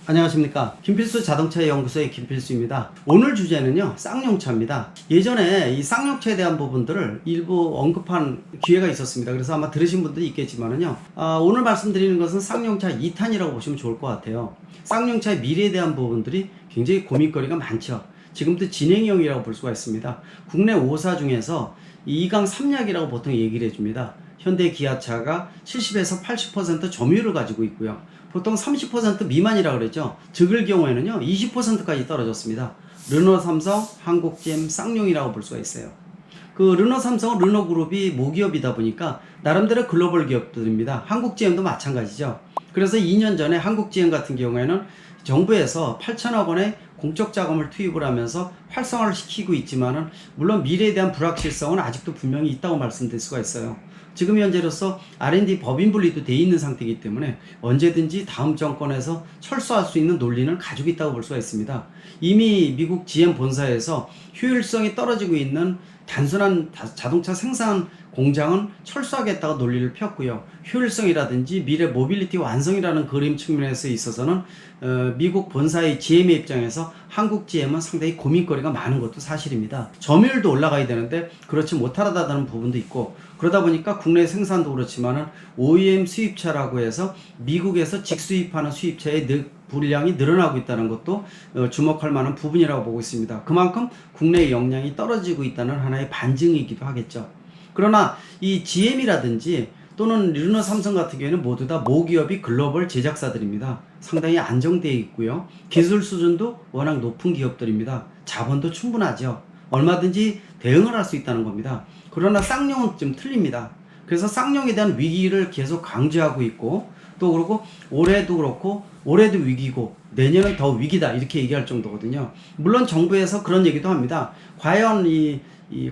안녕하십니까. 김필수 자동차 연구소의 김필수입니다. 오늘 주제는요, 쌍용차입니다. 예전에 이 쌍용차에 대한 부분들을 일부 언급한 기회가 있었습니다. 그래서 아마 들으신 분들이 있겠지만은요, 오늘 말씀드리는 것은 쌍용차 2탄이라고 보시면 좋을 것 같아요. 쌍용차의 미래에 대한 부분들이 굉장히 고민거리가 많죠. 지금도 진행형이라고 볼 수가 있습니다. 국내 5사 중에서 2강 3약이라고 보통 얘기를 해줍니다. 현대 기아차가 70에서 80% 점유율을 가지고 있고요. 보통 30% 미만이라고 그랬죠. 적을 경우에는요 20%까지 떨어졌습니다. 르노, 삼성, 한국GM, 쌍용이라고 볼 수가 있어요. 그 르노, 삼성은 르노그룹이 모기업이다 보니까 나름대로 글로벌 기업들입니다. 한국GM도 마찬가지죠. 그래서 2년 전에 한국GM 같은 경우에는 정부에서 8천억 원의 공적 자금을 투입을 하면서 활성화를 시키고 있지만은 물론 미래에 대한 불확실성은 아직도 분명히 있다고 말씀드릴 수가 있어요. 지금 현재로서 R&D 법인 분리도 돼 있는 상태이기 때문에 언제든지 다음 정권에서 철수할 수 있는 논리는 가지고 있다고 볼 수가 있습니다. 이미 미국 GM 본사에서 효율성이 떨어지고 있는 단순한 자동차 생산 공장은 철수하겠다고 논리를 폈고요. 효율성이라든지 미래 모빌리티 완성이라는 그림 측면에서 있어서는 미국 본사의 GM의 입장에서 한국 GM은 상당히 고민거리가 많은 것도 사실입니다. 점유율도 올라가야 되는데 그렇지 못하다는 부분도 있고, 그러다 보니까 국내 생산도 그렇지만은 OEM 수입차라고 해서 미국에서 직수입하는 수입차의 분량이 늘어나고 있다는 것도 주목할 만한 부분이라고 보고 있습니다. 그만큼 국내의 역량이 떨어지고 있다는 하나의 반증이기도 하겠죠. 그러나 이 GM이라든지 또는 르노, 삼성 같은 경우에는 모두 다 모기업이 글로벌 제작사들입니다. 상당히 안정되어 있고요. 기술 수준도 워낙 높은 기업들입니다. 자본도 충분하죠. 얼마든지 대응을 할 수 있다는 겁니다. 그러나 쌍용은 좀 틀립니다. 그래서 쌍용에 대한 위기를 계속 강조하고 있고, 또 그리고 올해도 그렇고 올해도 위기고 내년은 더 위기다 이렇게 얘기할 정도거든요. 물론 정부에서 그런 얘기도 합니다. 과연 이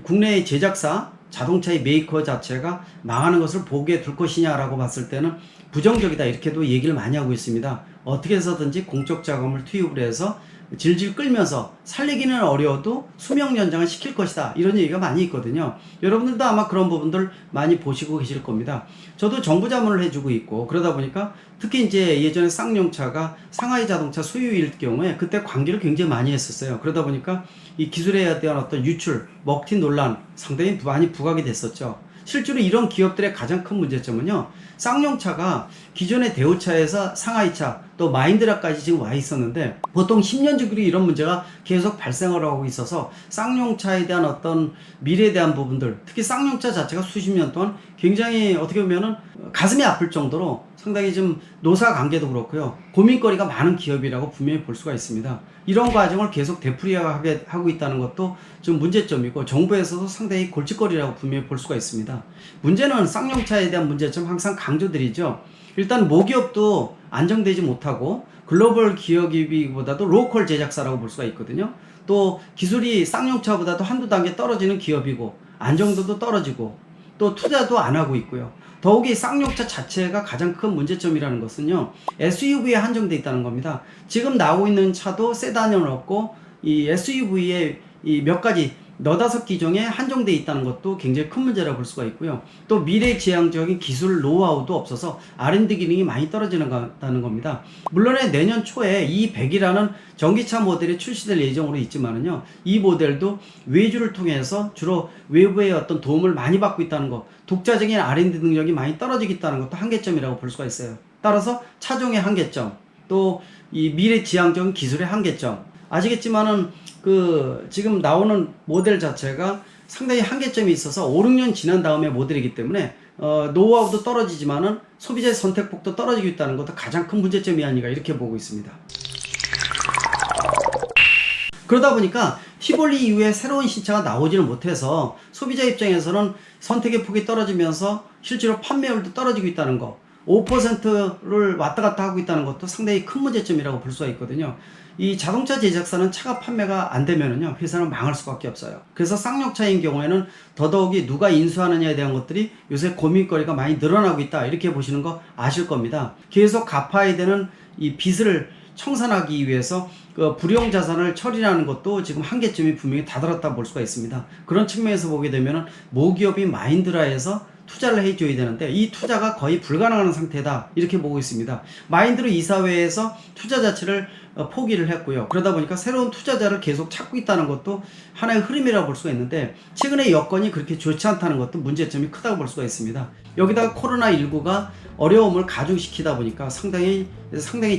국내의 제작사 자동차의 메이커 자체가 망하는 것을 보게 둘 것이냐라고 봤을 때는 부정적이다 이렇게도 얘기를 많이 하고 있습니다. 어떻게 해서든지 공적 자금을 투입을 해서 질질 끌면서 살리기는 어려워도 수명 연장을 시킬 것이다 이런 얘기가 많이 있거든요. 여러분들도 아마 그런 부분들 많이 보시고 계실 겁니다. 저도 정부 자문을 해주고 있고 그러다 보니까 특히 이제 예전에 쌍용차가 상하이 자동차 소유일 경우에 그때 관계를 굉장히 많이 했었어요. 그러다 보니까 이 기술에 대한 어떤 유출, 먹튀 논란 상당히 많이 부각이 됐었죠. 실제로 이런 기업들의 가장 큰 문제점은요, 쌍용차가 기존의 대우차에서 상하이차 또 마인드라까지 지금 와 있었는데 보통 10년 주기로 이런 문제가 계속 발생을 하고 있어서 쌍용차에 대한 어떤 미래에 대한 부분들, 특히 쌍용차 자체가 수십 년 동안 굉장히 어떻게 보면은 가슴이 아플 정도로 상당히 좀 노사 관계도 그렇고요, 고민거리가 많은 기업이라고 분명히 볼 수가 있습니다. 이런 과정을 계속 되풀이하게 하고 있다는 것도 좀 문제점이고 정부에서도 상당히 골칫거리라고 분명히 볼 수가 있습니다. 문제는 쌍용차에 대한 문제점 항상 강조드리죠. 일단 모기업도 안정되지 못하고 글로벌 기업이기보다도 로컬 제작사라고 볼 수가 있거든요. 또 기술이 쌍용차보다도 한두 단계 떨어지는 기업이고 안정도도 떨어지고 또 투자도 안 하고 있고요. 더욱이 쌍용차 자체가 가장 큰 문제점이라는 것은요, SUV에 한정돼 있다는 겁니다. 지금 나오고 있는 차도 세단은 없고 이 SUV에 이 몇 가지 너다섯 기종에 한정돼 있다는 것도 굉장히 큰 문제라고 볼 수가 있고요. 또 미래지향적인 기술 노하우도 없어서 R&D 기능이 많이 떨어지는 겁니다. 물론 내년 초에 E100이라는 전기차 모델이 출시될 예정으로 있지만은요, 이 모델도 외주를 통해서 주로 외부의 어떤 도움을 많이 받고 있다는 것, 독자적인 R&D 능력이 많이 떨어지겠다는 것도 한계점이라고 볼 수가 있어요. 따라서 차종의 한계점, 또 이 미래지향적인 기술의 한계점, 아시겠지만은 지금 나오는 모델 자체가 상당히 한계점이 있어서 5, 6년 지난 다음에 모델이기 때문에 노하우도 떨어지지만은 소비자의 선택폭도 떨어지고 있다는 것도 가장 큰 문제점이 아닌가 이렇게 보고 있습니다. 그러다 보니까 티볼리 이후에 새로운 신차가 나오지는 못해서 소비자 입장에서는 선택의 폭이 떨어지면서 실제로 판매율도 떨어지고 있다는 거, 5%를 왔다 갔다 하고 있다는 것도 상당히 큰 문제점이라고 볼 수가 있거든요. 이 자동차 제작사는 차가 판매가 안 되면은요, 회사는 망할 수밖에 없어요. 그래서 쌍용차인 경우에는 더더욱이 누가 인수하느냐에 대한 것들이 요새 고민거리가 많이 늘어나고 있다 이렇게 보시는 거 아실 겁니다. 계속 갚아야 되는 이 빚을 청산하기 위해서 불용 자산을 처리하는 것도 지금 한계점이 분명히 다다랐다 볼 수가 있습니다. 그런 측면에서 보게 되면 모기업이 마인드라에서 투자를 해줘야 되는데 이 투자가 거의 불가능한 상태다 이렇게 보고 있습니다. 마인드로 이사회에서 투자 자체를 포기를 했고요. 그러다 보니까 새로운 투자자를 계속 찾고 있다는 것도 하나의 흐름이라고 볼 수가 있는데 최근에 여건이 그렇게 좋지 않다는 것도 문제점이 크다고 볼 수가 있습니다. 여기다가 코로나19가 어려움을 가중시키다 보니까 상당히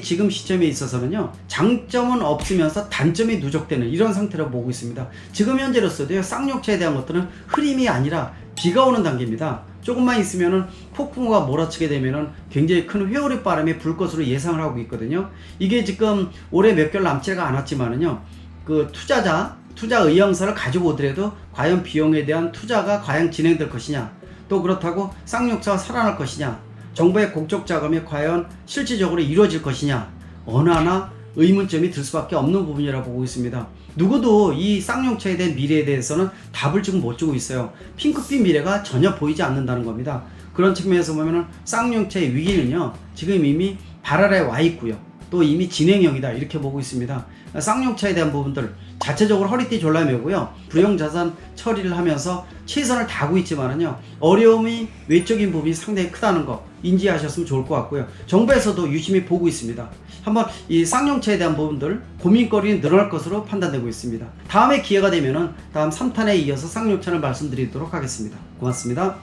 지금 시점에 있어서는요, 장점은 없으면서 단점이 누적되는 이런 상태라고 보고 있습니다. 지금 현재로서도요, 쌍용차에 대한 것들은 흐름이 아니라 비가 오는 단계입니다. 조금만 있으면은 폭풍우가 몰아치게 되면은 굉장히 큰 회오리 바람이 불 것으로 예상을 하고 있거든요. 이게 지금 올해 몇 개월 남지가 않았지만은요, 그 투자 의향서를 가지고 오더라도 과연 비용에 대한 투자가 과연 진행될 것이냐, 또 그렇다고 쌍용차가 살아날 것이냐, 정부의 공적 자금이 과연 실질적으로 이루어질 것이냐, 어느 하나 의문점이 들 수밖에 없는 부분이라고 보고 있습니다. 누구도 이 쌍용차에 대한 미래에 대해서는 답을 지금 못 주고 있어요. 핑크빛 미래가 전혀 보이지 않는다는 겁니다. 그런 측면에서 보면은 쌍용차의 위기는요, 지금 이미 발알에 와 있고요, 또 이미 진행형이다 이렇게 보고 있습니다. 쌍용차에 대한 부분들 자체적으로 허리띠 졸라매고요, 불용자산 처리를 하면서 최선을 다하고 있지만은요, 어려움이 외적인 부분이 상당히 크다는 거 인지하셨으면 좋을 것 같고요. 정부에서도 유심히 보고 있습니다. 한번 이 쌍용차에 대한 부분들 고민거리는 늘어날 것으로 판단되고 있습니다. 다음에 기회가 되면은 다음 3탄에 이어서 쌍용차를 말씀드리도록 하겠습니다. 고맙습니다.